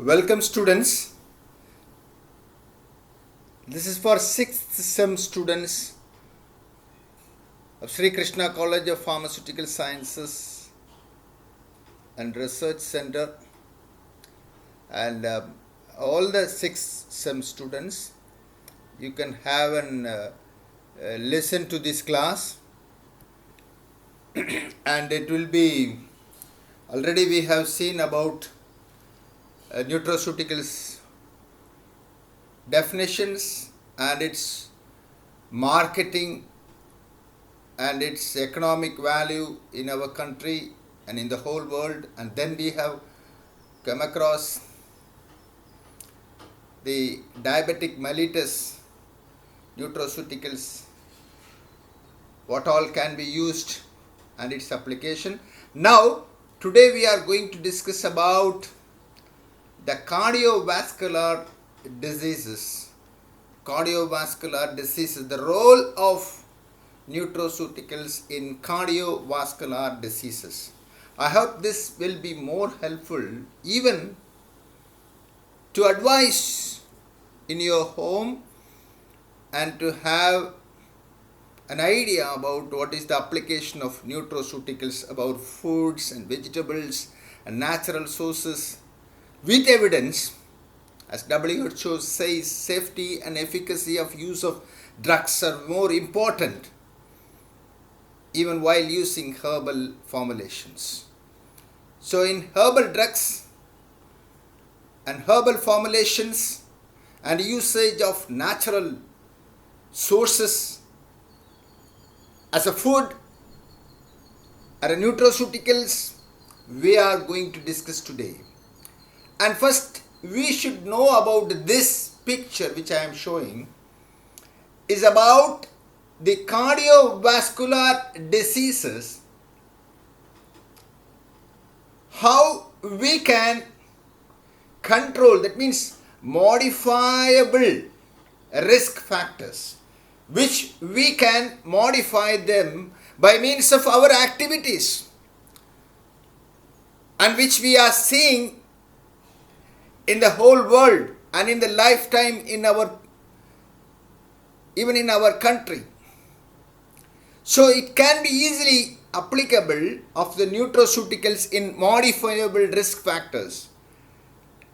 Welcome students. This is for 6th sem students of Sri Krishna College of Pharmaceutical Sciences and Research Center, and all the 6th sem students, you can have an listen to this class and it will be, already we have seen about nutraceuticals definitions and its marketing and its economic value in our country and in the whole world. And then we have come across the diabetic mellitus nutraceuticals, what all can be used and its application. Now today we are going to discuss about the cardiovascular diseases. Cardiovascular diseases, the role of nutraceuticals in cardiovascular diseases. I hope this will be more helpful even to advise in your home and to have an idea about what is the application of nutraceuticals, about foods and vegetables and natural sources. With evidence, as WHO says, safety and efficacy of use of drugs are more important even while using herbal formulations. So in herbal drugs and herbal formulations and usage of natural sources as a food or nutraceuticals, we are going to discuss today. And first, we should know about this picture which I am showing is about the cardiovascular diseases, how we can control, that means modifiable risk factors, which we can modify them by means of our activities and which we are seeing in the whole world and in the lifetime in even in our country. So it can be easily applicable of the nutraceuticals in modifiable risk factors.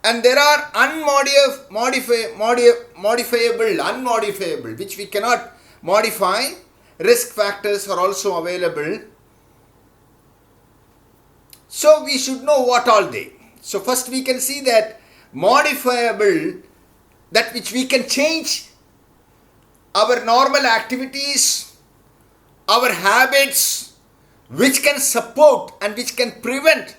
And there are unmodifiable, which we cannot modify. Risk factors are also available. So we should know what all they. So first we can see that modifiable, that which we can change our normal activities, our habits, which can support and which can prevent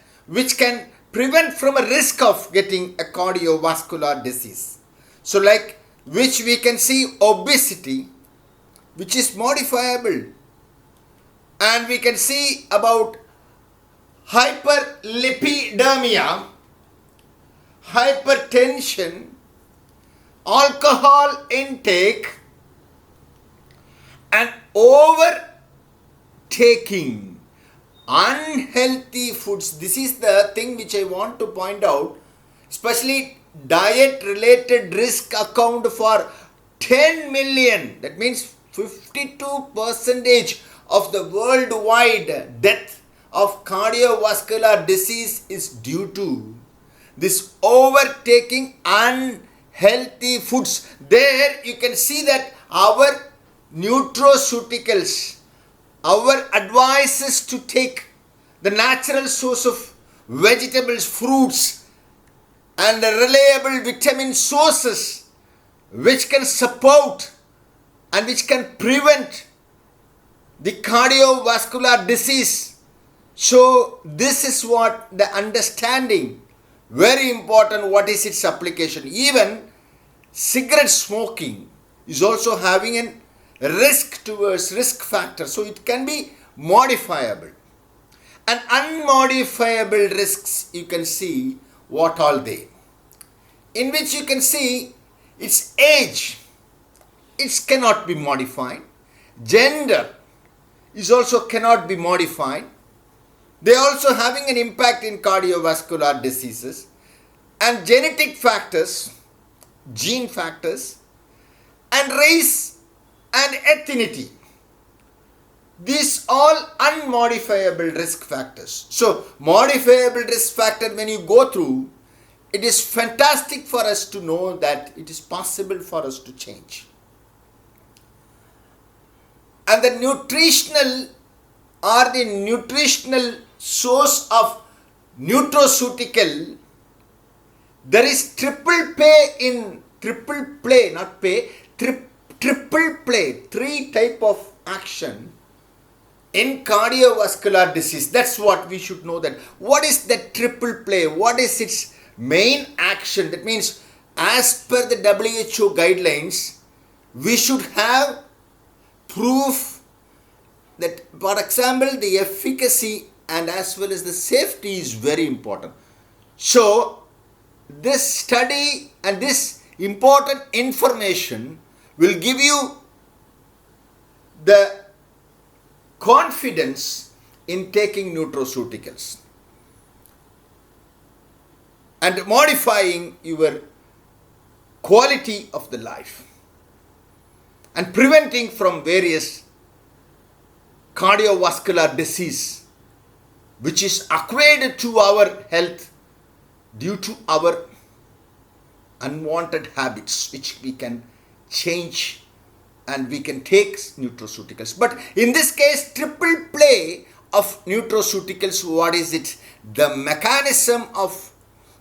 from a risk of getting a cardiovascular disease. So like which we can see obesity, which is modifiable, and we can see about hyperlipidemia, hypertension, alcohol intake, and overtaking unhealthy foods. This is the thing which I want to point out, especially diet related risk account for 10 million, that means 52% of the worldwide death of cardiovascular disease is due to this overtaking unhealthy foods. There you can see that our nutraceuticals, our advice is to take the natural source of vegetables, fruits and the reliable vitamin sources which can support and which can prevent the cardiovascular disease. So this is what the understanding, very important, what is its application. Even cigarette smoking is also having a risk towards risk factor, so it can be modifiable. And unmodifiable risks, you can see what all they, in which you can see its age, it cannot be modified. Gender is also cannot be modified. They are also having an impact in cardiovascular diseases. and genetic factors, gene factors, and race and ethnicity. These all unmodifiable risk factors. So, modifiable risk factor, when you go through, it is fantastic for us to know that it is possible for us to change. And the nutritional source of nutraceutical, there is triple play, 3 type of action in cardiovascular disease. That's what we should know. That what is the triple play? What is its main action? That means, as per the WHO guidelines, we should have proof that, for example, the efficacy and as well as the safety is very important. So, this study and this important information will give you the confidence in taking nutraceuticals and modifying your quality of the life and preventing from various cardiovascular disease which is acquired to our health due to our unwanted habits, which we can change and we can take nutraceuticals. But in this case, triple play of nutraceuticals, what is it? The mechanism of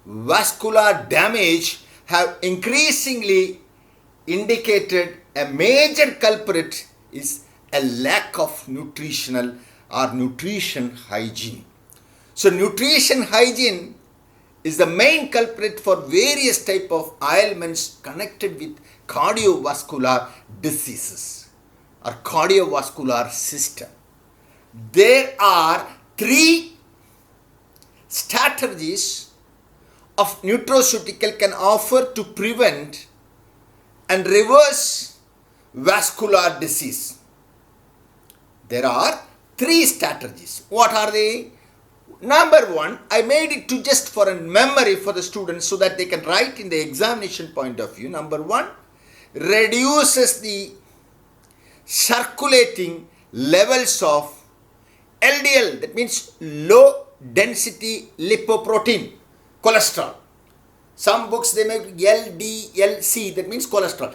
vascular damage have increasingly indicated a major culprit is a lack of nutritional or nutrition hygiene. So nutrition hygiene is the main culprit for various type of ailments connected with cardiovascular diseases or cardiovascular system. There are 3 strategies of nutraceutical can offer to prevent and reverse vascular disease. There are 3 strategies. What are they? Number 1, I made it to just for a memory for the students so that they can write in the examination point of view. Number 1, reduces the circulating levels of LDL, that means low density lipoprotein, cholesterol. Some books they make LDLC, that means cholesterol.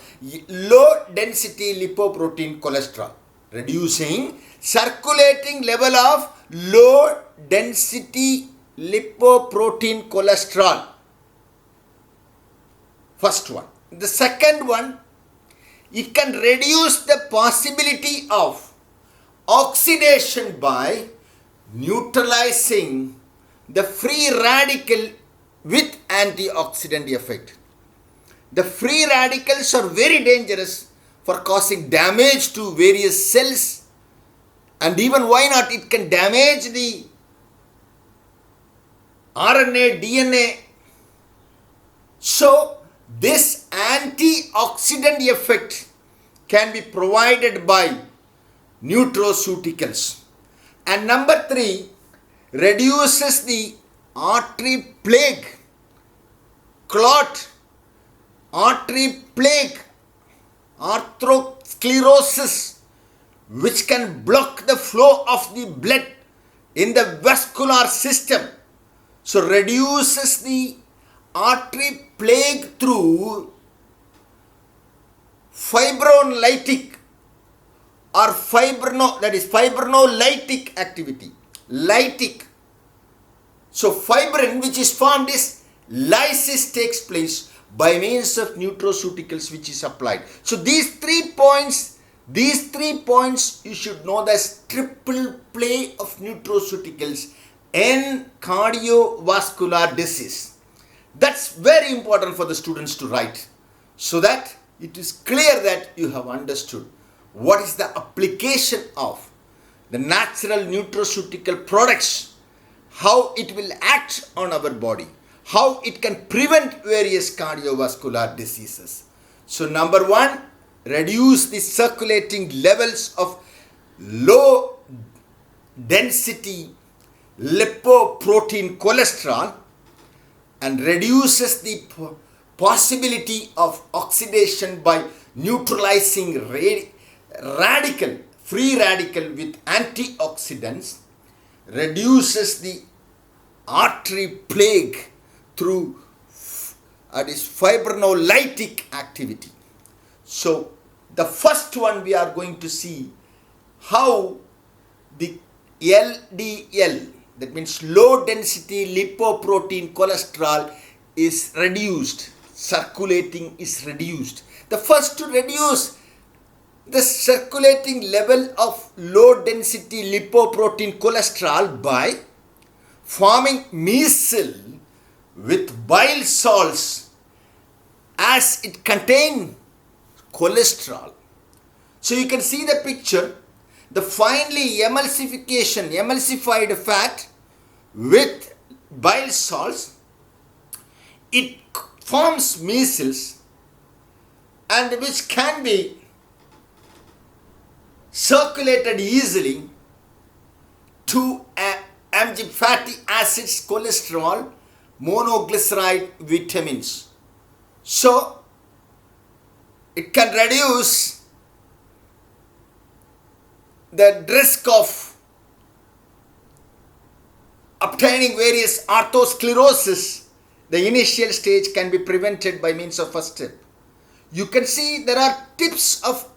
Low density lipoprotein cholesterol. Reducing circulating level of low density lipoprotein cholesterol. First one. The second one, it can reduce the possibility of oxidation by neutralizing the free radical with antioxidant effect. The free radicals are very dangerous for causing damage to various cells, and even why not, it can damage the RNA, DNA. So this antioxidant effect can be provided by nutraceuticals. And number 3, reduces the artery plaque, clot, artery plaque, atherosclerosis, which can block the flow of the blood in the vascular system. So reduces the artery plaque through fibrinolytic or fibrinolytic activity. Lytic. So fibrin which is formed is lysis takes place by means of nutraceuticals which is applied. So these 3 points you should know as triple play of nutraceuticals in cardiovascular disease. That's very important for the students to write so that it is clear that you have understood what is the application of the natural nutraceutical products, how it will act on our body, how it can prevent various cardiovascular diseases. So number 1, reduce the circulating levels of low density lipoprotein cholesterol. and reduces the possibility of oxidation by neutralizing free radical with antioxidants, reduces the artery plague through fibrinolytic activity. So the first one we are going to see how the LDL, that means low density lipoprotein cholesterol, is reduced, circulating is reduced. The first to reduce the circulating level of low density lipoprotein cholesterol by forming micelle with bile salts as it contain cholesterol. So you can see the picture, the finely emulsified fat with bile salts, it forms micelles and which can be circulated easily to fatty acids, cholesterol, monoglyceride, vitamins. So it can reduce the risk of obtaining various atherosclerosis. The initial stage can be prevented by means of first step. You can see there are tips of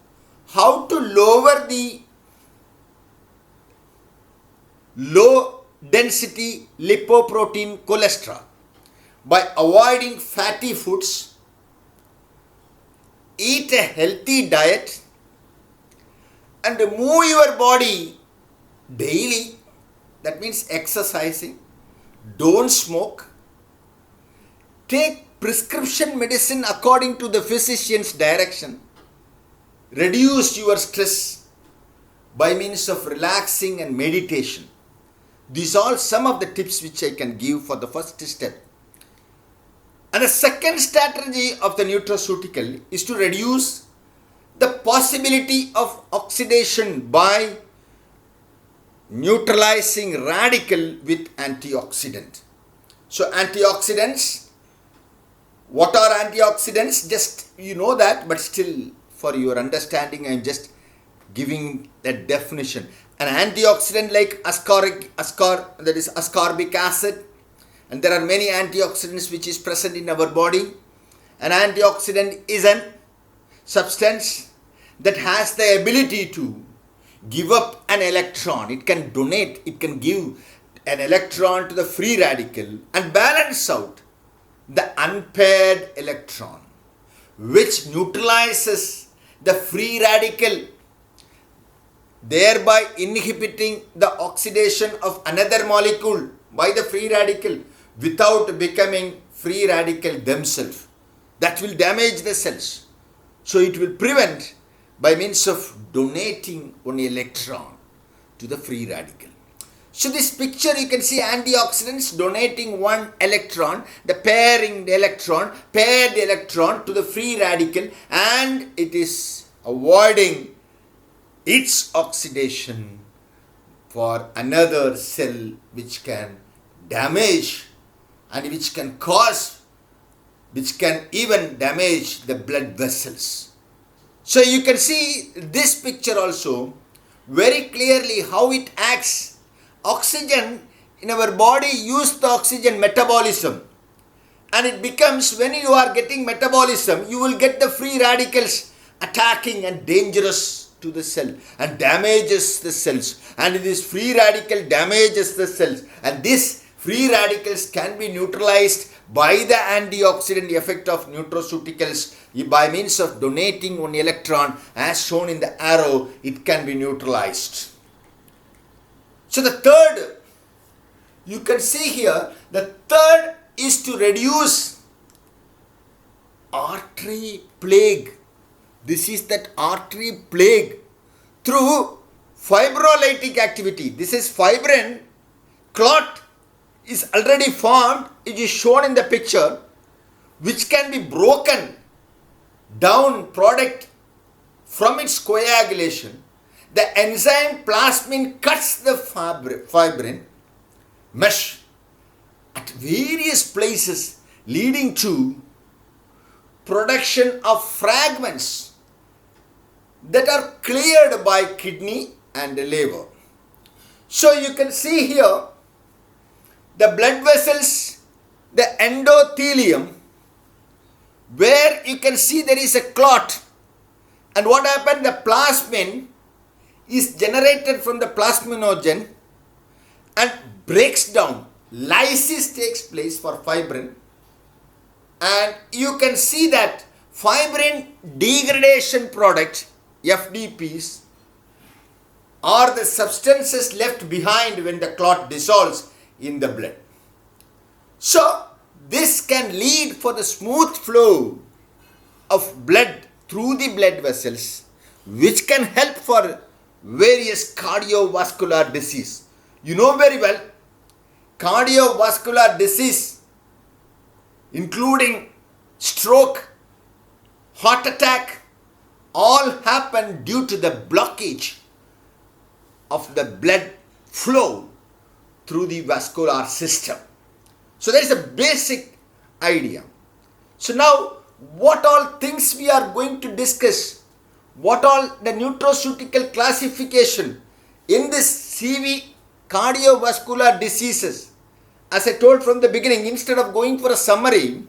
how to lower the low density lipoprotein cholesterol by avoiding fatty foods, eat a healthy diet, and move your body daily. That means exercising, don't smoke, take prescription medicine according to the physician's direction, reduce your stress by means of relaxing and meditation. These are some of the tips which I can give for the first step. And the second strategy of the nutraceutical is to reduce the possibility of oxidation by neutralizing radical with antioxidant. So antioxidants, what are antioxidants? Just you know that, but still for your understanding I am just giving that definition. An antioxidant like ascorbic acid, and there are many antioxidants which is present in our body. An antioxidant is a substance that has the ability to give up an electron. It can donate, it can give an electron to the free radical and balance out the unpaired electron, which neutralizes the free radical, thereby inhibiting the oxidation of another molecule by the free radical without becoming free radical themselves. That will damage the cells. So it will prevent by means of donating one electron to the free radical. So this picture you can see antioxidants donating one electron, the pairing the electron, pair the electron to the free radical, and it is avoiding its oxidation for another cell which can damage and which can cause, which can even damage the blood vessels. So you can see this picture also very clearly how it acts. Oxygen in our body use the oxygen metabolism, and it becomes, when you are getting metabolism, you will get the free radicals attacking and dangerous to the cell and damages the cells, and this free radical damages the cells, and these free radicals can be neutralized by the antioxidant effect of nutraceuticals by means of donating one electron, as shown in the arrow. It can be neutralized. So the third, you can see here, the third is to reduce artery plague. This is that artery plague through fibrolytic activity. This is fibrin clot is already formed. It is shown in the picture, which can be broken down product from its coagulation. The enzyme plasmin cuts the fibrin mesh at various places, leading to production of fragments that are cleared by kidney and liver. So you can see here the blood vessels, the endothelium, where you can see there is a clot, and what happened, the plasmin is generated from the plasminogen and breaks down. Lysis takes place for fibrin, and you can see that fibrin degradation product, FDPs, are the substances left behind when the clot dissolves in the blood. So this can lead for the smooth flow of blood through the blood vessels, which can help for various cardiovascular disease. You know very well, cardiovascular disease, including stroke, heart attack, all happen due to the blockage of the blood flow through the vascular system. So that is a basic idea. So now, what all things we are going to discuss, what all the nutraceutical classification in this CV cardiovascular diseases. As I told from the beginning, instead of going for a summary,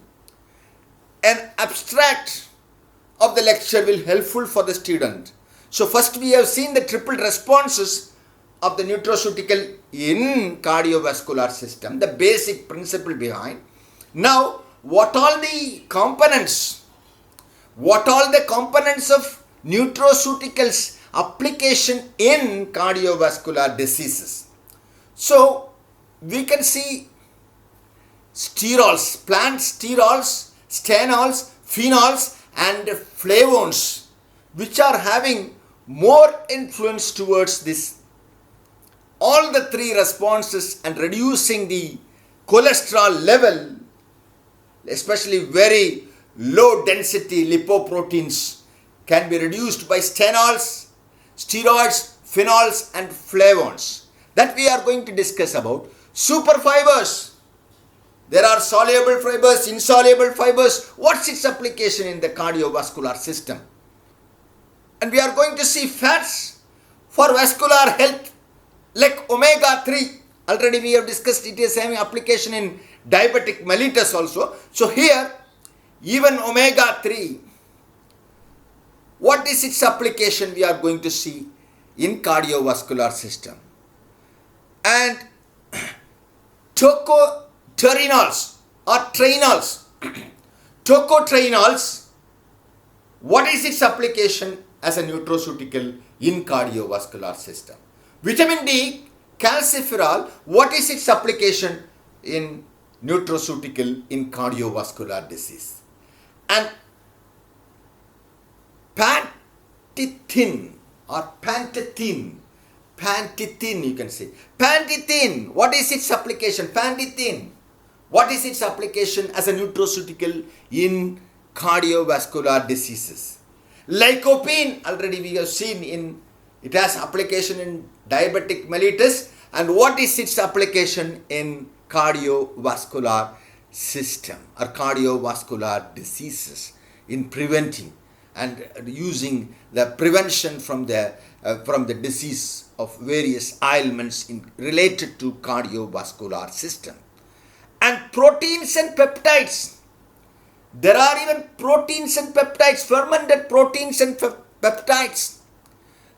an abstract of the lecture will helpful for the student. So first we have seen the triple responses of the nutraceutical in cardiovascular system, the basic principle behind. Now, what all the components of nutraceuticals application in cardiovascular diseases. So, we can see sterols, plant sterols, stanols, phenols and flavones, which are having more influence towards this, all the three responses, and reducing the cholesterol level, especially very low density lipoproteins, can be reduced by stanols, steroids, phenols and flavones. That we are going to discuss about. Superfibers. There are soluble fibers, insoluble fibers. What's its application in the cardiovascular system? And we are going to see fats for vascular health, like omega-3. Already we have discussed it is having application in diabetic mellitus also. So here, even omega-3, what is its application we are going to see in cardiovascular system. And tocotrienols or trainols. Tocotrienols, what is its application as a nutraceutical in cardiovascular system? Vitamin D, calciferol, what is its application in nutraceutical in cardiovascular disease? And pantithin or pantithin, you can say. Pantithin, what is its application? Pantithin, what is its application as a nutraceutical in cardiovascular diseases? Lycopene, already we have seen in, it has application in diabetic mellitus. And what is its application in cardiovascular system or cardiovascular diseases, in preventing and using the prevention from the disease of various ailments related to cardiovascular system. And proteins and peptides. There are even proteins and peptides, fermented proteins and peptides.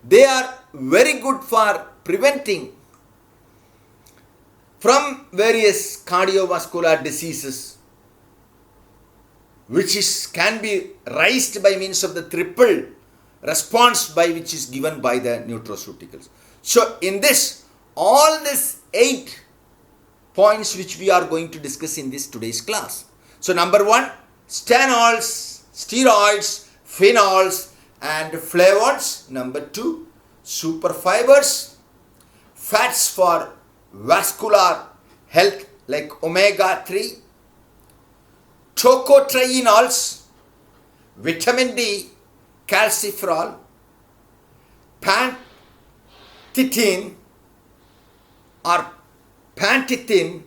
They are very good for preventing from various cardiovascular diseases, which can be raised by means of the triple response by which is given by the nutraceuticals. So in this, all these 8 points which we are going to discuss in this today's class. So number 1, stanols, steroids, phenols and flavones. Number 2, superfibers, fats for vascular health like omega-3, tocotrienols, vitamin D, calciferol, pantithin or pantithin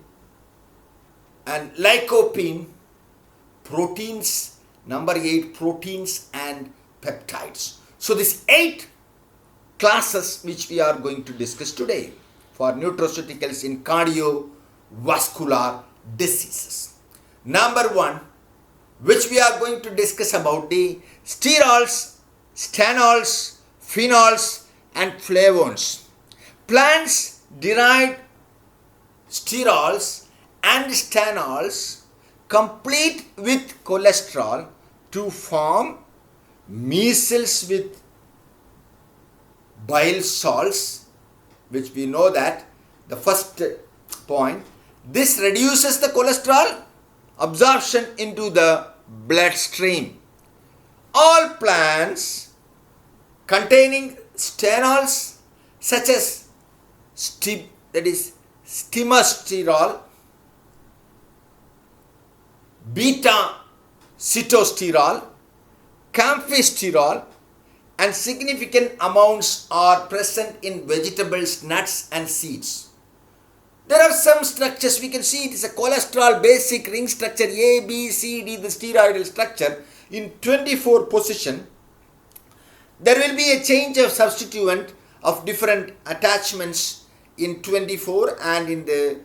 and lycopene, proteins, number 8, proteins and peptides. So these 8 classes which we are going to discuss today for nutraceuticals in cardiovascular diseases. Number 1, which we are going to discuss about the sterols, stanols, phenols and flavones. Plants-derived sterols and stanols complete with cholesterol to form micelles with bile salts, which we know that the first point. This reduces the cholesterol absorption into the bloodstream. All plants containing stanols such as stimatosterol, beta sitosterol, camphosterol and significant amounts are present in vegetables, nuts and seeds. There are some structures we can see. It is a cholesterol basic ring structure A, B, C, D, the steroidal structure in 24 position. There will be a change of substituent of different attachments in 24 and in the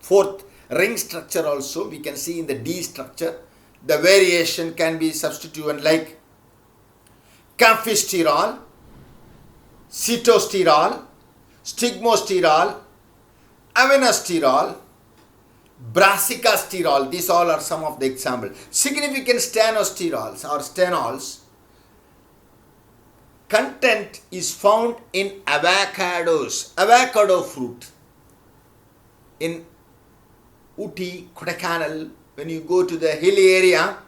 4th ring structure also. We can see in the D structure the variation can be substituent like camphosterol, sitosterol, stigmosterol, avenosterol, brassicasterol. These all are some of the examples. Significant stanosterols or stanols content is found in avocados, avocado fruit. In Uti, Kodaikanal, when you go to the hilly area,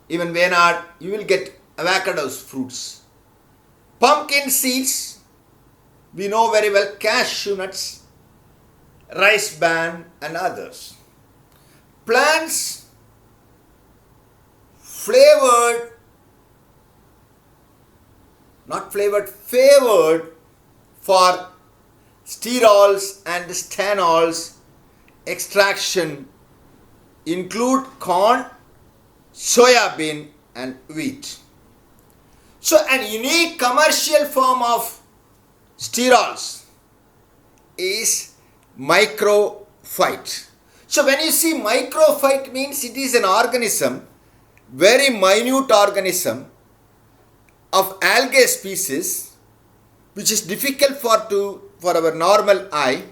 even Wayanad, you will get avocados fruits. Pumpkin seeds, we know very well, cashew nuts, rice bran and others. Plants favored for sterols and stanols extraction include corn, soya bean and wheat. So an unique commercial form of sterols is Microphyte. So when you see Microphyte means it is an organism, very minute organism of algae species which is difficult for our normal eye,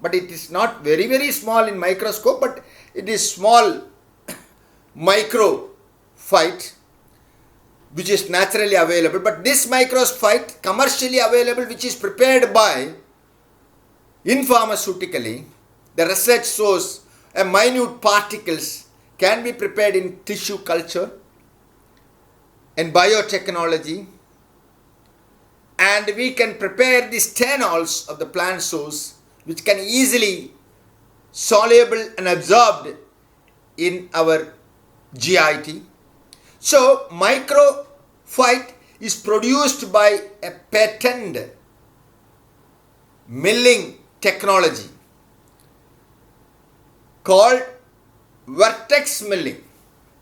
but it is not very small in microscope, but it is small microphyte which is naturally available. But this microphyte commercially available, which is prepared by in pharmaceutically, the research shows a minute particles can be prepared in tissue culture and biotechnology, and we can prepare the stanols of the plant source which can easily soluble and absorbed in our GIT. So Microphyte is produced by a patent milling technology called vortex milling.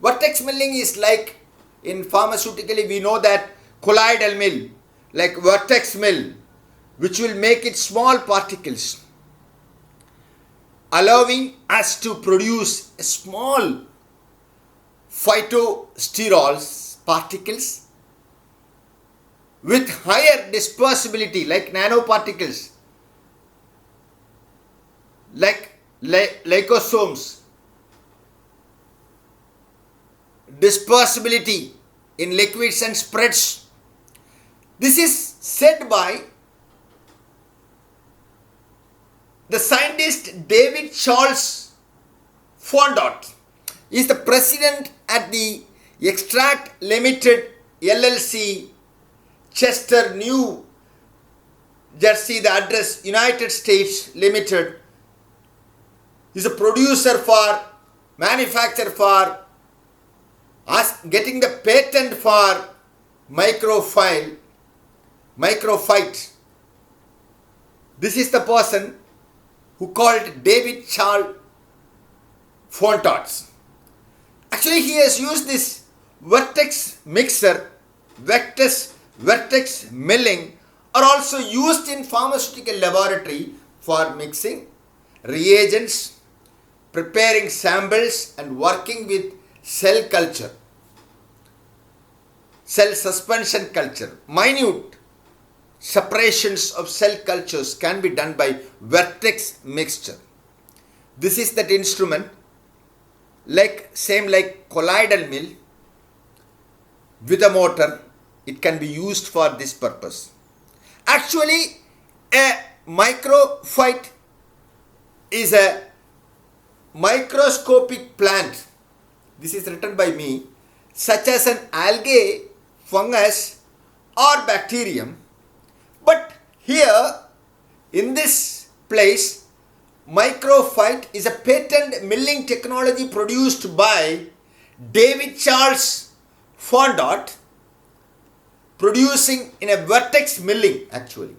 Vortex milling is like in pharmaceutically we know that colloidal mill, like vortex mill, which will make it small particles, allowing us to produce a small phytosterols particles with higher dispersibility, like nanoparticles, like liposomes, dispersibility in liquids and spreads. This is said by the scientist David Charles Fondots. He is the president at the Extracts-Unlimited LLC, Chester, New Jersey, the address United States Limited. He is a producer for, manufacturer for, getting the patent for Microphyte. This is the person who called David Charles Fondots. Actually, he has used this vortex mixer, vertex milling are also used in pharmaceutical laboratory for mixing reagents, preparing samples and working with cell culture, cell suspension culture. Minute separations of cell cultures can be done by vertex mixture. This is that instrument, same like colloidal mill with a motor. It can be used for this purpose. Actually, a microphyte is a microscopic plant. This is written by me, such as an algae, fungus or bacterium. But here in this place, microphyte is a patent milling technology produced by David Charles Fondot, producing in a vertex milling actually.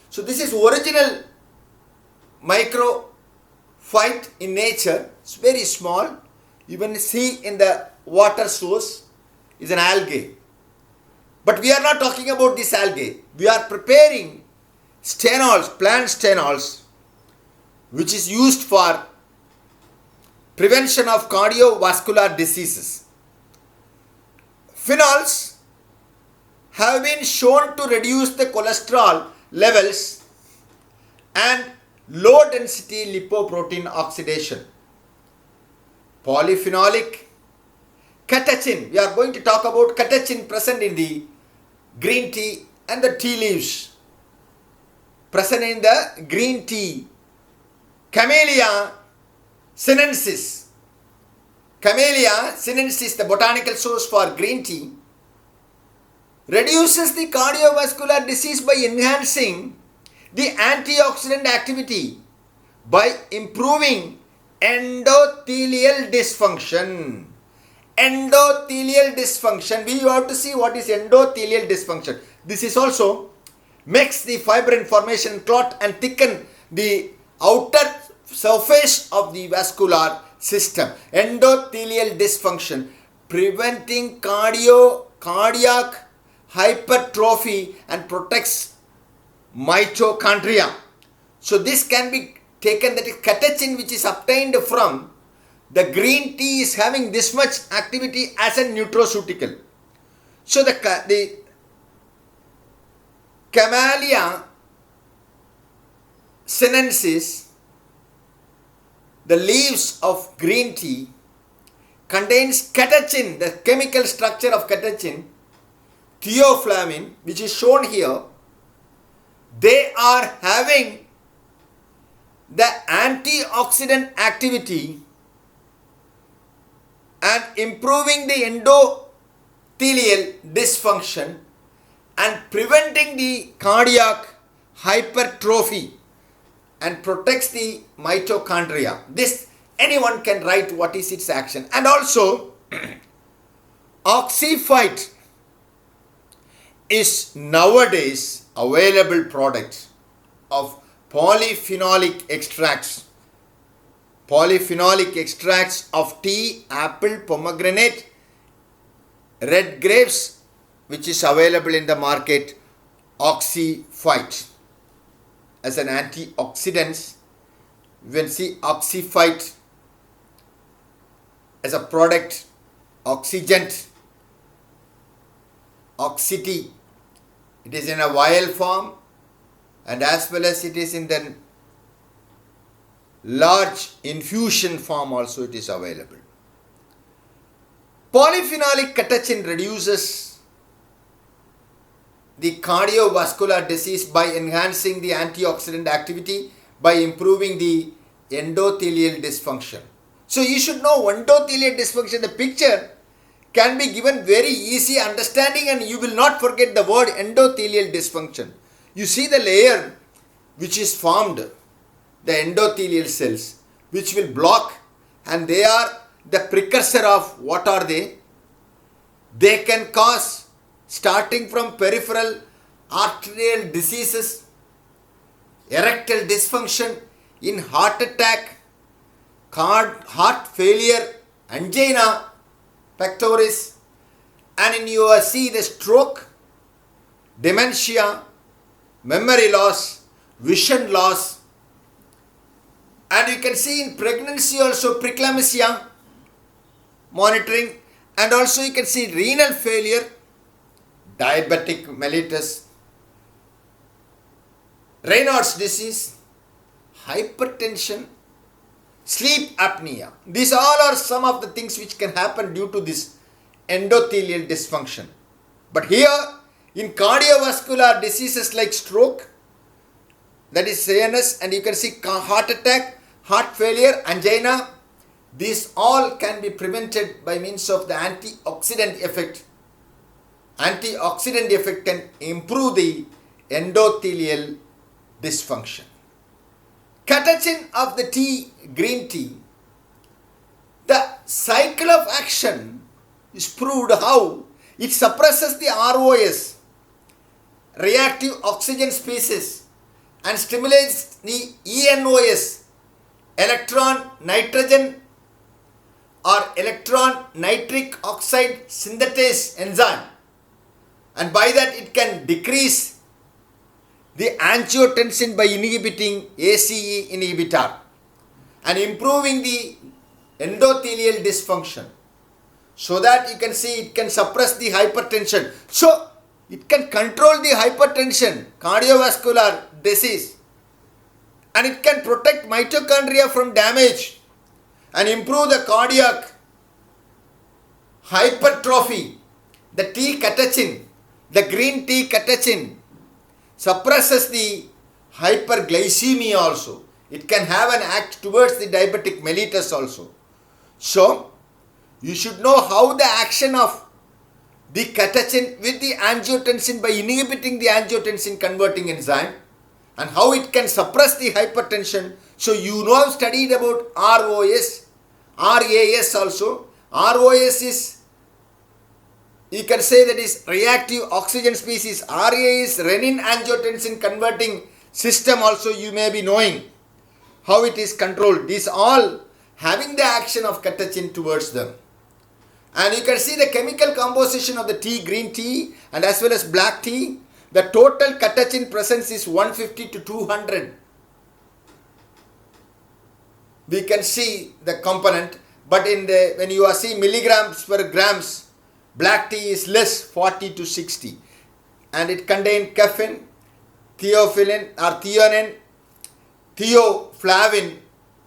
So this is original microphyte in nature. It's very small. You can see in the water source is an algae. But we are not talking about this algae. We are preparing stanols, plant stanols, which is used for prevention of cardiovascular diseases. Phenols have been shown to reduce the cholesterol levels and low density lipoprotein oxidation. Polyphenolic, catechin. We are going to talk about catechin present in the green tea and the tea leaves. Present in the green tea. Camellia sinensis. Camellia sinensis, the botanical source for green tea, reduces the cardiovascular disease by enhancing the antioxidant activity by improving endothelial dysfunction. Endothelial dysfunction. We have to see what is endothelial dysfunction. This is also makes the fibrin formation clot and thicken the outer surface of the vascular system. Endothelial dysfunction, preventing cardiac hypertrophy and protects mitochondria. So this can be taken, that is catechin, which is obtained from the green tea, is having this much activity as a nutraceutical. So the Camellia sinensis, the leaves of green tea, contains catechin, the chemical structure of catechin, theoflavin, which is shown here. They are having the antioxidant activity and improving the endothelial dysfunction and preventing the cardiac hypertrophy and protects the mitochondria. This anyone can write what is its action. And also Oxyphyte is nowadays available product of polyphenolic extracts. Polyphenolic extracts of tea, apple, pomegranate, red grapes, which is available in the market. Oxyphyte as an antioxidant. You can see Oxyphyte as a product, oxygent, oxity. It is in a vial form, and as well as it is in the large infusion form also it is available. Polyphenolic catechin reduces the cardiovascular disease by enhancing the antioxidant activity, by improving the endothelial dysfunction. So you should know endothelial dysfunction. The picture can be given very easy understanding, and you will not forget the word endothelial dysfunction. You see the layer which is formed, the endothelial cells, which will block, and they are the precursor of what are they? They can cause, starting from peripheral arterial diseases, erectile dysfunction, in heart attack, heart failure, angina pectoris, and in you see the stroke, dementia, memory loss, vision loss, and you can see in pregnancy also preeclampsia monitoring, and also you can see renal failure, diabetic mellitus, Raynaud's disease, hypertension, sleep apnea. These all are some of the things which can happen due to this endothelial dysfunction. But here in cardiovascular diseases like stroke, that is CNS, and you can see heart attack, heart failure, angina, these all can be prevented by means of the antioxidant effect. Antioxidant effect can improve the endothelial dysfunction. Catechin of the tea, green tea, the cycle of action is proved how it suppresses the ROS, reactive oxygen species, and stimulates the ENOS, electron nitrogen or electron nitric oxide synthetase enzyme, and by that it can decrease the angiotensin by inhibiting ACE inhibitor and improving the endothelial dysfunction, so that you can see it can suppress the hypertension. So it can control the hypertension, cardiovascular disease, and it can protect mitochondria from damage and improve the cardiac hypertrophy. The tea catechin, the green tea catechin, suppresses the hyperglycemia also. It can have an act towards the diabetic mellitus also. So, you should know how the action of the catechin with the angiotensin by inhibiting the angiotensin converting enzyme, and how it can suppress the hypertension. So, you know, have studied about ROS, RAS also. ROS is, you can say, that is reactive oxygen species. RA is renin angiotensin converting system also, you may be knowing how it is controlled. These all having the action of catechin towards them. And you can see the chemical composition of the tea, green tea and as well as black tea. The total catechin presence is 150 to 200. We can see the component, but in the when you are seeing milligrams per grams, black tea is less, 40 to 60, and it contains caffeine, theophylline or theanine, theoflavin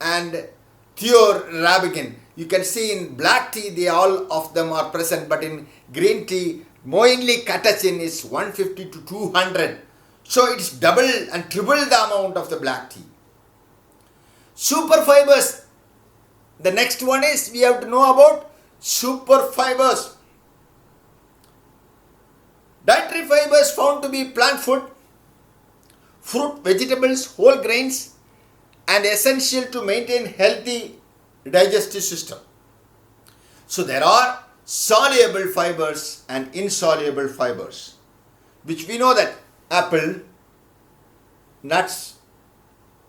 and theorabicin. You can see in black tea they all of them are present, but in green tea mainly catechin is 150 to 200. So it's double and triple the amount of the black tea. Super fibers. The next one is we have to know about super fibers. Dietary fibers found to be plant food, fruit, vegetables, whole grains, and essential to maintain healthy digestive system. So there are soluble fibers and insoluble fibers, which we know that apple, nuts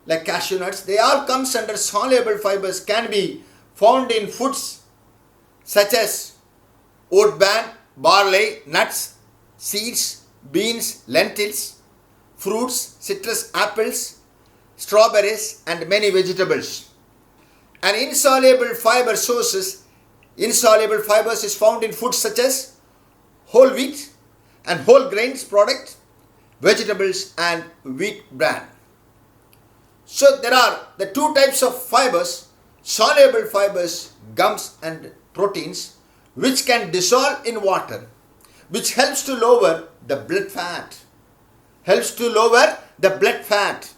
like cashew nuts, they all comes under soluble fibers, can be found in foods such as oat bran, barley, nuts, seeds, beans, lentils, fruits, citrus, apples, strawberries and many vegetables. And insoluble fiber sources, insoluble fibers is found in foods such as whole wheat and whole grains product, vegetables and wheat bran. So there are the two types of fibers, soluble fibers, gums and proteins, which can dissolve in water, which helps to lower the blood fat,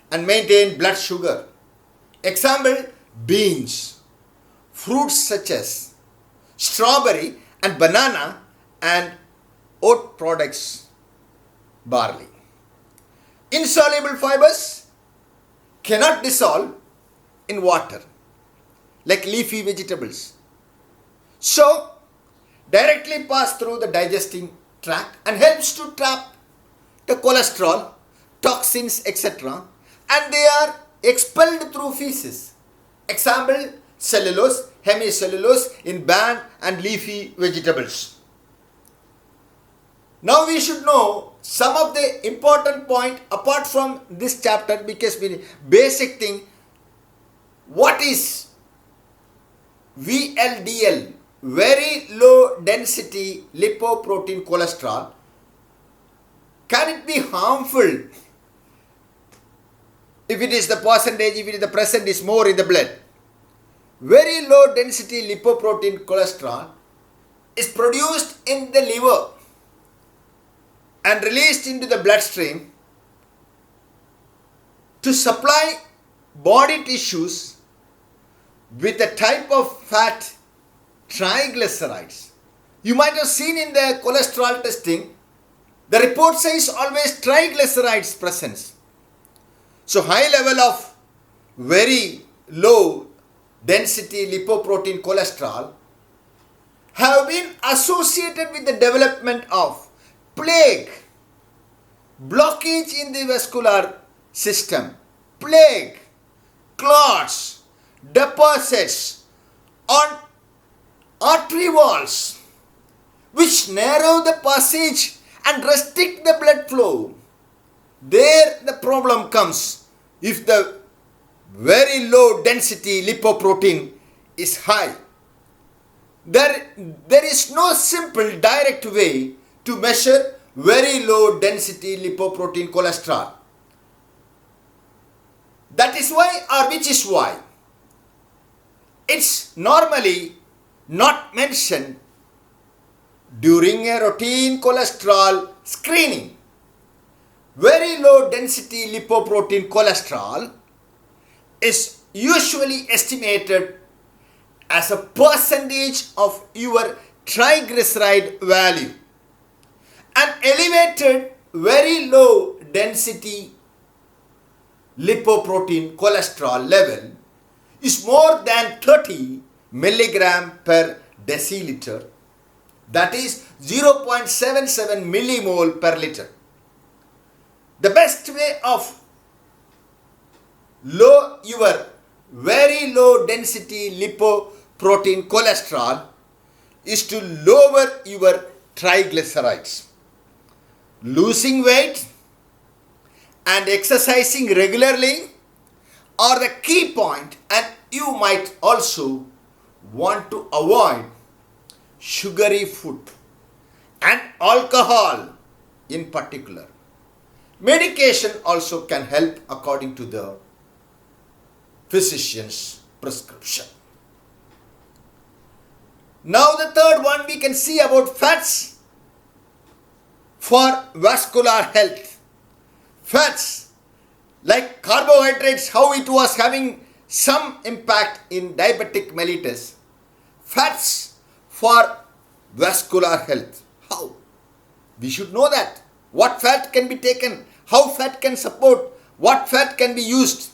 and maintain blood sugar. Example, beans, fruits such as strawberry and banana, and oat products, barley. Insoluble fibers cannot dissolve in water like leafy vegetables. So, directly pass through the digesting tract and helps to trap the cholesterol, toxins, etc. and they are expelled through feces. Example, cellulose, hemicellulose in band and leafy vegetables. Now we should know some of the important point apart from this chapter, because basic thing, what is VLDL, very low density lipoprotein cholesterol? Can it be harmful if it is the percentage, if it is the present is more in the blood? Very low density lipoprotein cholesterol is produced in the liver and released into the bloodstream to supply body tissues with a type of fat, triglycerides. You might have seen in the cholesterol testing, the report says always triglycerides presence. So high level of very low density lipoprotein cholesterol have been associated with the development of plaque, blockage in the vascular system, plaque, clots, deposits on artery walls which narrow the passage and restrict the blood flow. There the problem comes if the very low density lipoprotein is high. There is no simple direct way to measure very low density lipoprotein cholesterol. That is why, or which is why, it's normally not mentioned during a routine cholesterol screening. Very low density lipoprotein cholesterol is usually estimated as a percentage of your triglyceride value. An elevated very low density lipoprotein cholesterol level is more than 30 milligram per deciliter, that is 0.77 millimole per liter. The best way of your very low density lipoprotein cholesterol is to lower your triglycerides. Losing weight and exercising regularly are the key point, and you might also want to avoid sugary food and alcohol in particular. Medication also can help according to the physician's prescription. Now the third one we can see about fats for vascular health. Fats like carbohydrates, how it was having some impact in diabetic mellitus. Fats for vascular health. How? We should know that. What fat can be taken, how fat can support, what fat can be used.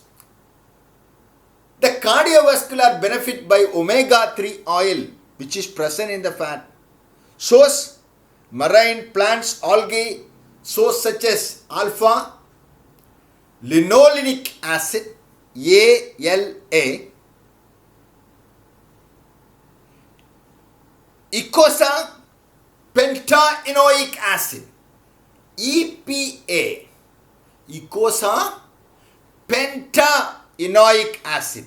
The cardiovascular benefit by omega-3 oil, which is present in the fat, source marine plants, algae, source such as alpha linolenic acid, ALA, Eicosapentaenoic acid, EPA, Eicosapentaenoic acid,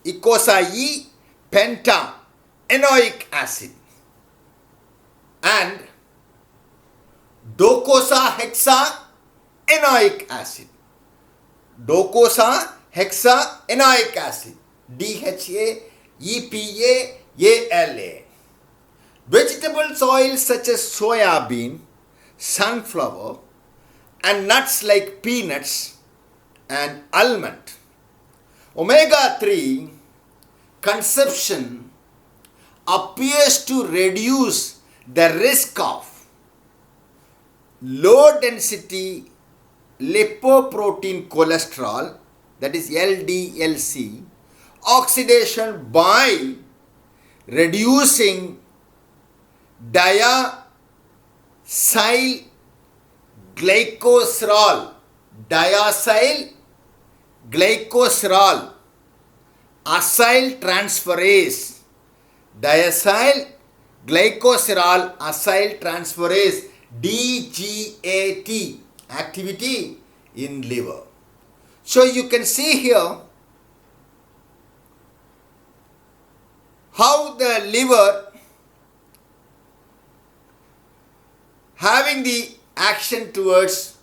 Eicosapentaenoic acid, and docosahexaenoic acid, docosahexaenoic acid, DHA, EPA, ALA. Vegetable oils such as soya bean, sunflower, and nuts like peanuts and almond. Omega-3 consumption appears to reduce the risk of low density lipoprotein cholesterol, that is LDLC, oxidation by reducing diacyl glycosterol acyl transferase, diacyl glycosyl acyl transferase, DGAT, activity in liver. So you can see here how the liver having the action towards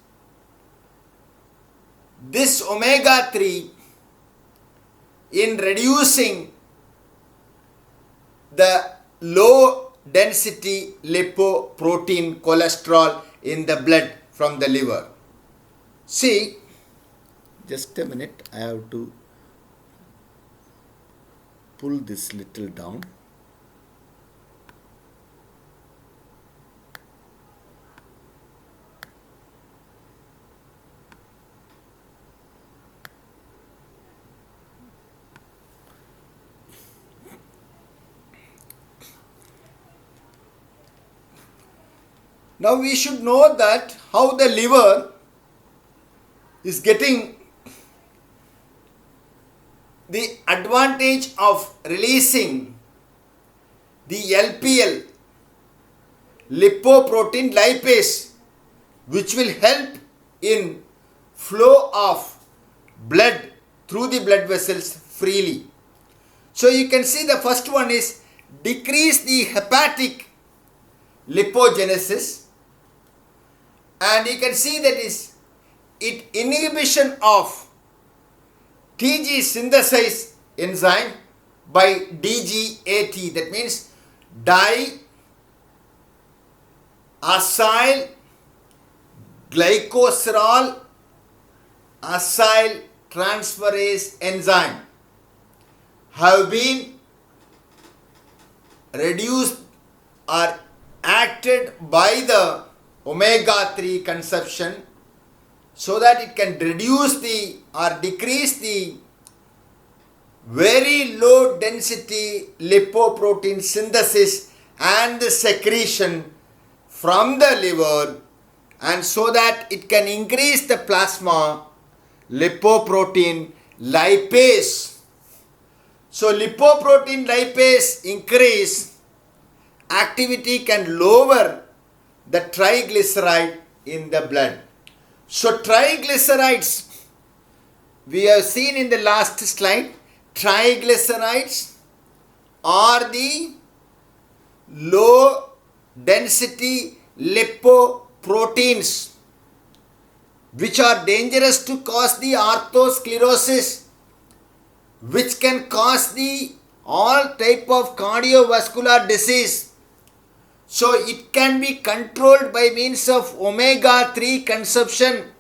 this omega-3 in reducing the low density lipoprotein cholesterol in the blood from the liver. See, just a minute, I have to pull this little down. Now we should know that how the liver is getting the advantage of releasing the LPL, lipoprotein lipase, which will help in flow of blood through the blood vessels freely. So you can see the first one is decrease the hepatic lipogenesis, and you can see that is it inhibition of TG synthesase enzyme by DGAT, that means diacyl glycosyl acyl transferase enzyme have been reduced or acted by the omega-3 consumption, so that it can reduce the or decrease the very low density lipoprotein synthesis and the secretion from the liver, and so that it can increase the plasma lipoprotein lipase. So lipoprotein lipase increase activity can lower the triglyceride in the blood. So triglycerides, we have seen in the last slide, triglycerides are the low density lipoproteins which are dangerous to cause the atherosclerosis, which can cause the all type of cardiovascular disease. So it can be controlled by means of omega-3 consumption,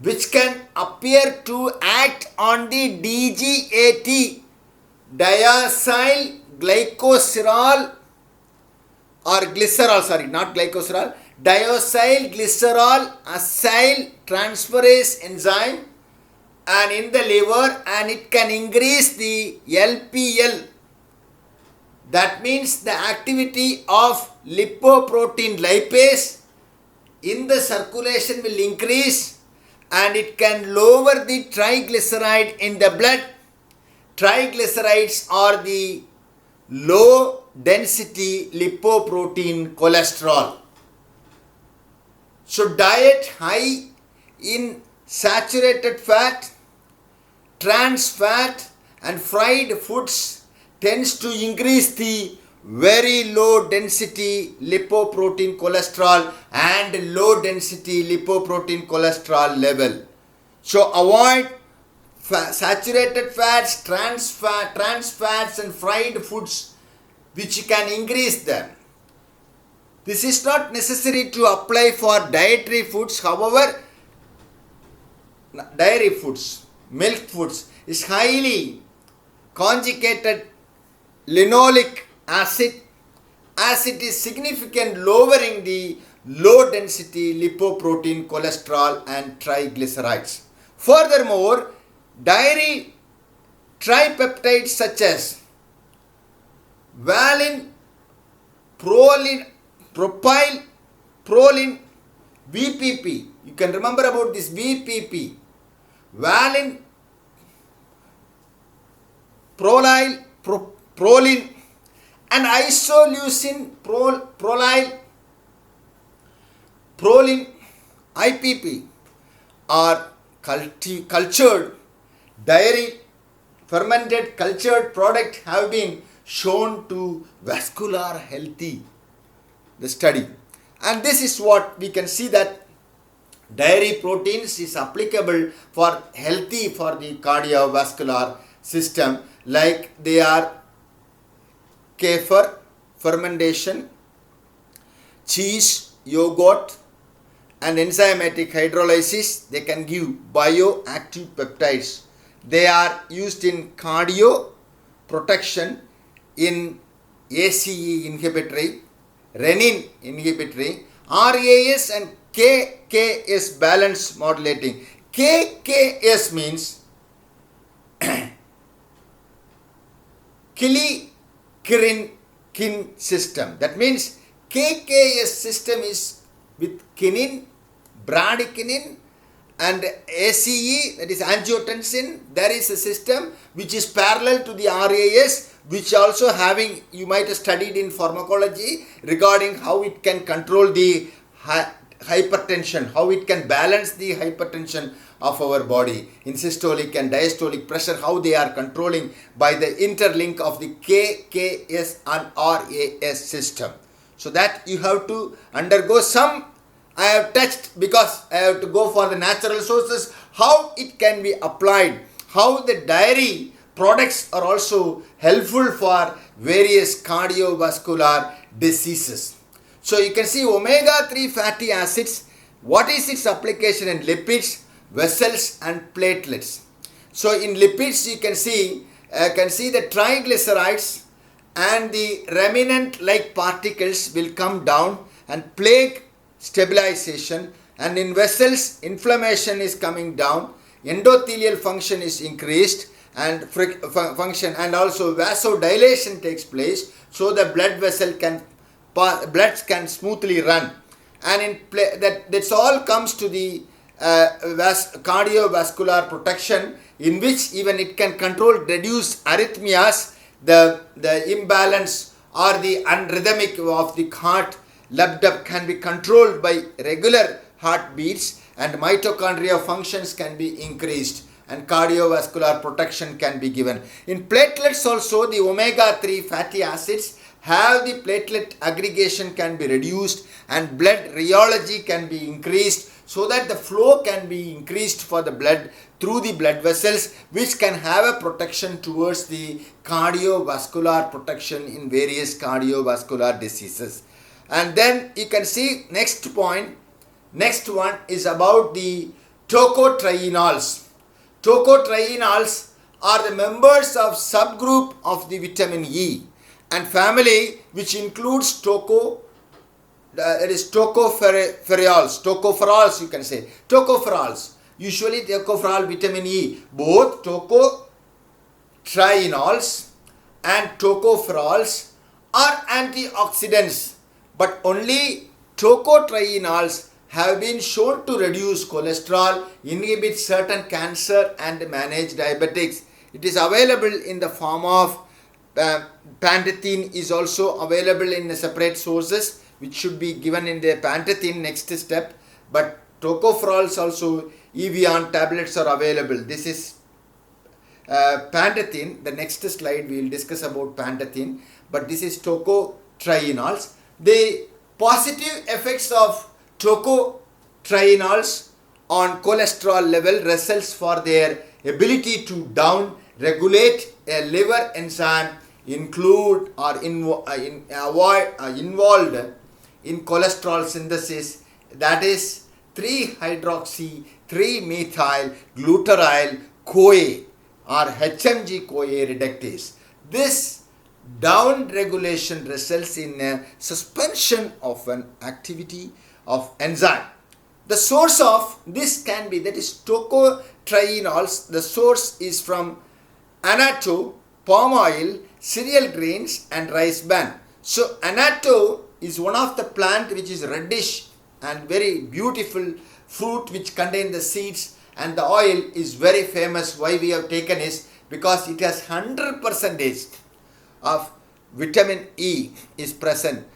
which can appear to act on the DGAT, diacyl glycosyl or glycerol, diacyl glycerol acyl transferase enzyme and in the liver, and it can increase the LPL. That means the activity of lipoprotein lipase in the circulation will increase, and it can lower the triglyceride in the blood. Triglycerides are the low density lipoprotein cholesterol. So diet high in saturated fat, trans fat and fried foods tends to increase the very low density lipoprotein cholesterol and low density lipoprotein cholesterol level. So avoid saturated fats, trans fats and fried foods which can increase them. This is not necessary to apply for dietary foods. However, dairy foods, milk foods is highly conjugated linoleic acid, as it is significant lowering the low density lipoprotein cholesterol and triglycerides. Furthermore, dairy tripeptides such as valine, proline, propyl, proline, VPP. You can remember about this VPP. Valine, proline, and isoleucine proline IPP are cultured dairy fermented cultured product have been shown to vascular healthy, the study. And this is what we can see, that dairy proteins is applicable for healthy for the cardiovascular system, like they are kefir, fermentation, cheese, yogurt, and enzymatic hydrolysis. They can give bioactive peptides. They are used in cardio protection, in ACE inhibitory, renin inhibitory, RAS and KKS balance modulating. KKS means kin system. That means KKS system is with kinin, bradykinin, and ACE, that is angiotensin. There is a system which is parallel to the RAS, which also having, you might have studied in pharmacology regarding how it can control the hypertension, how it can balance the hypertension of our body in systolic and diastolic pressure, how they are controlling by the interlink of the KKS and RAS system. So that you have to undergo some, I have touched because I have to go for the natural sources, how it can be applied, how the dairy products are also helpful for various cardiovascular diseases. So you can see omega-3 fatty acids, what is its application in lipids, vessels and platelets. So in lipids you can see the triglycerides and the remnant like particles will come down and plaque stabilization, and in vessels inflammation is coming down, endothelial function is increased and function, and also vasodilation takes place, so the blood vessel can smoothly run, and in that's all comes to the cardiovascular protection, in which even it can control reduce arrhythmias, the imbalance or the unrhythmic of the heart lab can be controlled by regular heartbeats, and mitochondria functions can be increased and cardiovascular protection can be given. In platelets also, the omega-3 fatty acids have the platelet aggregation can be reduced and blood rheology can be increased, so that the flow can be increased for the blood through the blood vessels, which can have a protection towards the cardiovascular protection in various cardiovascular diseases. And then you can see next one is about the tocotrienols. Tocotrienols are the members of subgroup of the vitamin E and family, which includes tocopherols, you can say. Tocopherols, usually tocopherol vitamin E, both tocotrienols and tocopherols are antioxidants, but only tocotrienols have been shown to reduce cholesterol, inhibit certain cancer and manage diabetics. It is available in the form of pantethine is also available in separate sources, which should be given in the pantethine next step, but tocopherols also Evian tablets are available. This is pantethine. The next slide we will discuss about pantethine, but this is tocotrienols. The positive effects of tocotrienols on cholesterol level results for their ability to down regulate a liver enzyme include or involved in cholesterol synthesis, that is 3-hydroxy-3-methyl glutaryl CoA or HMG CoA reductase. This down regulation results in a suspension of an activity of enzyme. The source of this can be, that is tocotrienols, the source is from annatto, palm oil, cereal grains and rice bran. So annatto is one of the plant which is reddish and very beautiful fruit which contain the seeds, and the oil is very famous. Why we have taken is because it has 100% of vitamin E is present,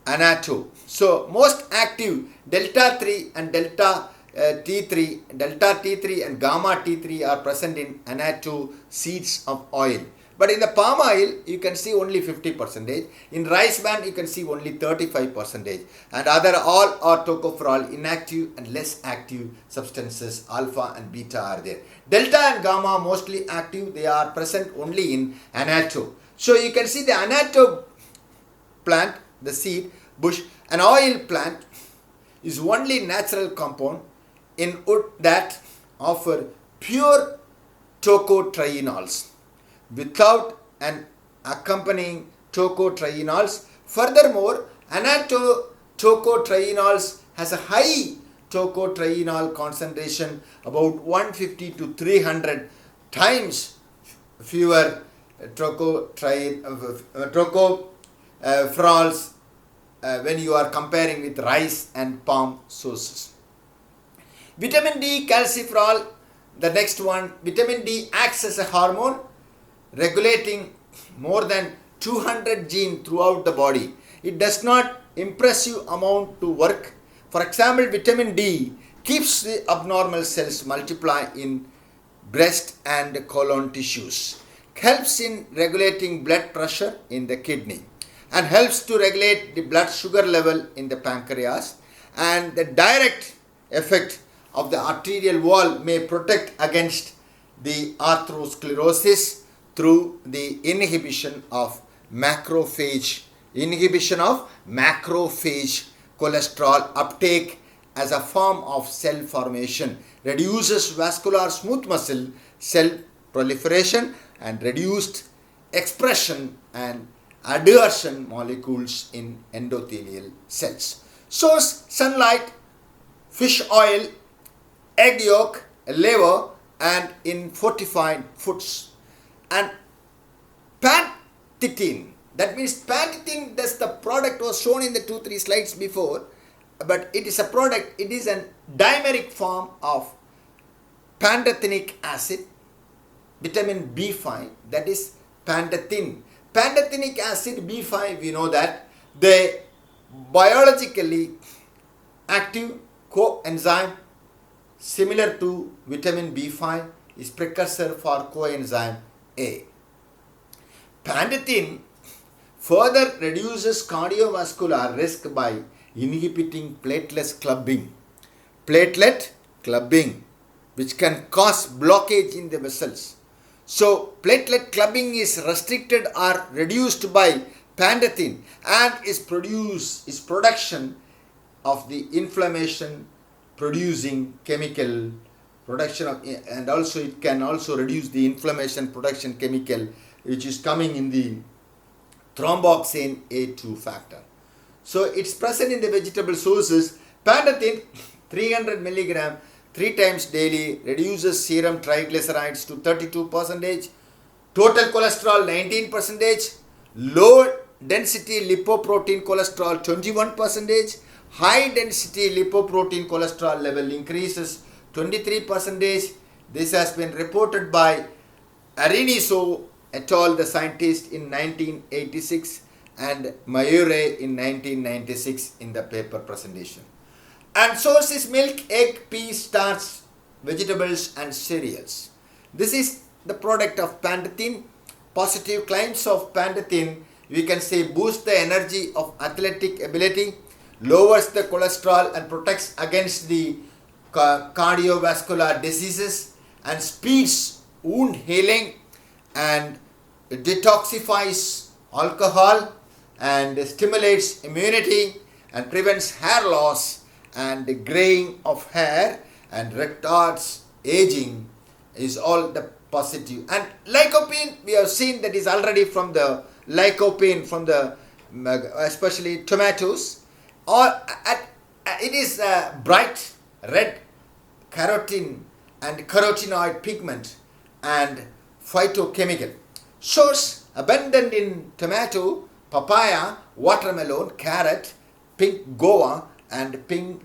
annatto. So most active delta 3 and delta T3 and gamma T3 are present in annatto seeds of oil. But in the palm oil, you can see only 50%. In rice bran, you can see only 35%. And other all are tocopherol, inactive and less active substances, alpha and beta are there. Delta and gamma mostly active, they are present only in annatto. So you can see the annatto plant, the seed, bush, an oil plant is only natural compound in wood that offer pure tocotrienols without an accompanying tocotrienols. Furthermore, annatto tocotrienols has a high tocotrienol concentration, about 150 to 300 times fewer tocopherols when you are comparing with rice and palm sources. Vitamin D, calciferol, the next one. Vitamin D acts as a hormone regulating more than 200 genes throughout the body. It does not impressive amount to work. For example, vitamin D keeps the abnormal cells multiply in breast and colon tissues, helps in regulating blood pressure in the kidney, and helps to regulate the blood sugar level in the pancreas. And the direct effect of the arterial wall may protect against the atherosclerosis through the inhibition of macrophage cholesterol uptake as a form of cell formation, reduces vascular smooth muscle cell proliferation, and reduced expression and adhesion molecules in endothelial cells. Source: sunlight, fish oil, egg yolk, liver, and in fortified foods. And pantethine, that means pantethine, that's the product was shown in the 2-3 slides before, but it is a product, it is a dimeric form of pantothenic acid, vitamin B5, that is pantethine. Pantothenic acid B5, we know that they biologically active coenzyme similar to vitamin B5 is precursor for coenzyme A. Pantethine further reduces cardiovascular risk by inhibiting platelet clubbing, which can cause blockage in the vessels. So platelet clubbing is restricted or reduced by pantethine, and is production of the inflammation producing chemical production of, and also it can also reduce the inflammation production chemical which is coming in the thromboxane A2 factor. So it's present in the vegetable sources. Pantethine 300 milligram 3 times daily reduces serum triglycerides to 32%, total cholesterol 19%, low density lipoprotein cholesterol 21%, high density lipoprotein cholesterol level increases 23%. This has been reported by Ariniso et al., the scientist, in 1986, and Mayure in 1996 in the paper presentation. And source is milk, egg, peas, starch, vegetables and cereals. This is the product of pantethine. Positive claims of pantethine, we can say, boost the energy of athletic ability, lowers the cholesterol and protects against the cardiovascular diseases, and speeds wound healing, and detoxifies alcohol, and stimulates immunity, and prevents hair loss and graying of hair, and retards aging, is all the positive. And lycopene, we have seen that is already from the lycopene from the especially tomatoes, or it is a bright red carotene and carotenoid pigment and phytochemical. Source abundant in tomato, papaya, watermelon, carrot, pink guava and pink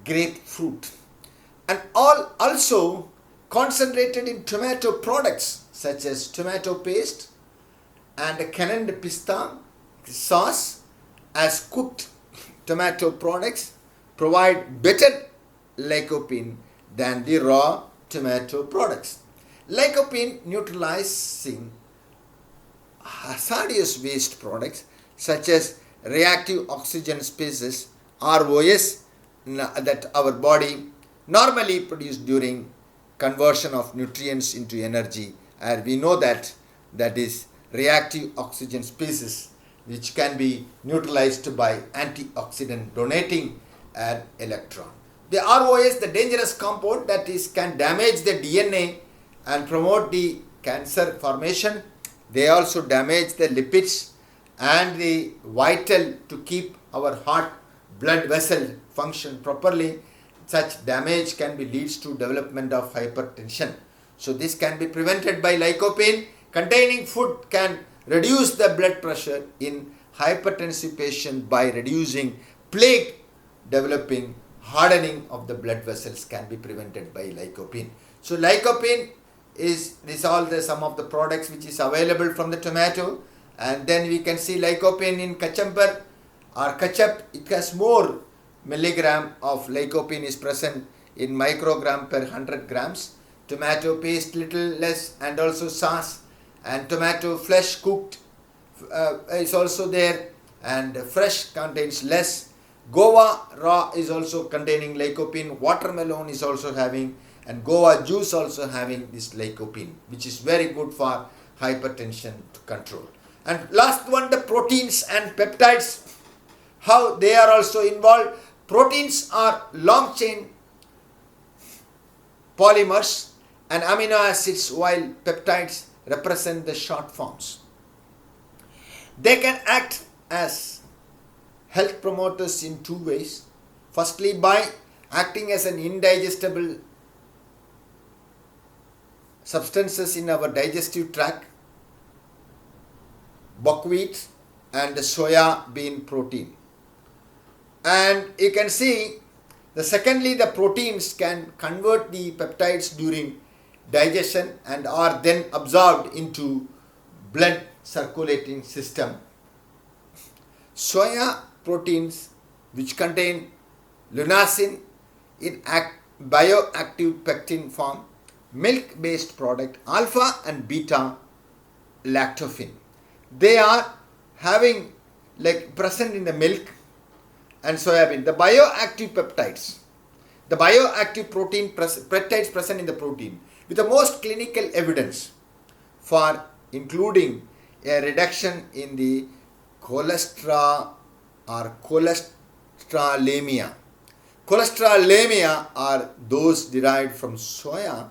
grapefruit, and all also concentrated in tomato products such as tomato paste and canned pista sauce as cooked tomato products provide better lycopene than the raw tomato products. Lycopene neutralizing hazardous waste products such as reactive oxygen species ROS that our body normally produce during conversion of nutrients into energy, and we know that is reactive oxygen species which can be neutralized by antioxidant donating an electron. The ROS, the dangerous compound that can damage the DNA and promote the cancer formation. They also damage the lipids and the vital to keep our heart blood vessel function properly. Such damage can be leads to development of hypertension. So this can be prevented by lycopene containing food can reduce the blood pressure in hypertensive patient by reducing plaque developing. Hardening of the blood vessels can be prevented by lycopene. So lycopene is some of the products which is available from the tomato, and then we can see lycopene in cucumber or ketchup. It has more milligram of lycopene is present in microgram per 100 grams. Tomato paste little less, and also sauce and tomato flesh cooked is also there, and fresh contains less. Guava raw is also containing lycopene. Watermelon is also having, and guava juice also having this lycopene, which is very good for hypertension control. And last one, the proteins and peptides, how they are also involved. Proteins are long chain polymers and amino acids, while peptides represent the short forms. They can act as health promoters in two ways. Firstly, by acting as an indigestible substances in our digestive tract, buckwheat and soya bean protein. And you can see secondly, the proteins can convert the peptides during digestion and are then absorbed into blood circulating system. Soya proteins which contain leucine in bioactive pectin form, milk based product alpha and beta lactofen. They are having present in the milk and soya bean. The bioactive peptides, the bioactive peptides present in the protein with the most clinical evidence for including a reduction in the cholesterol or cholesterolemia. Cholesterolemia are those derived from soya,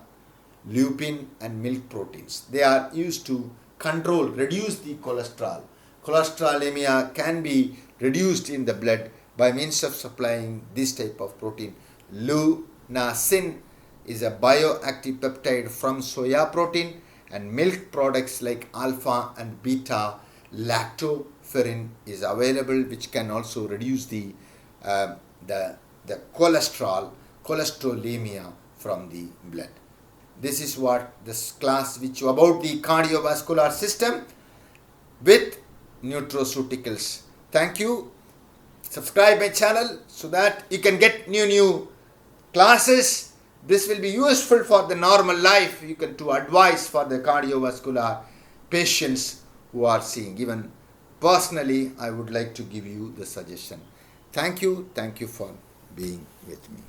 lupin and milk proteins. They are used to reduce the cholesterol. Cholesterolemia can be reduced in the blood by means of supplying this type of protein. Leucine is a bioactive peptide from soya protein, and milk products like alpha and beta lactoferrin is available, which can also reduce the cholesterolemia from the blood. This is what this class which about the cardiovascular system with nutraceuticals. Thank you. Subscribe my channel so that you can get new classes. This will be useful for the normal life. You can to advise for the cardiovascular patients who are seeing. Even personally, I would like to give you the suggestion. Thank you for being with me.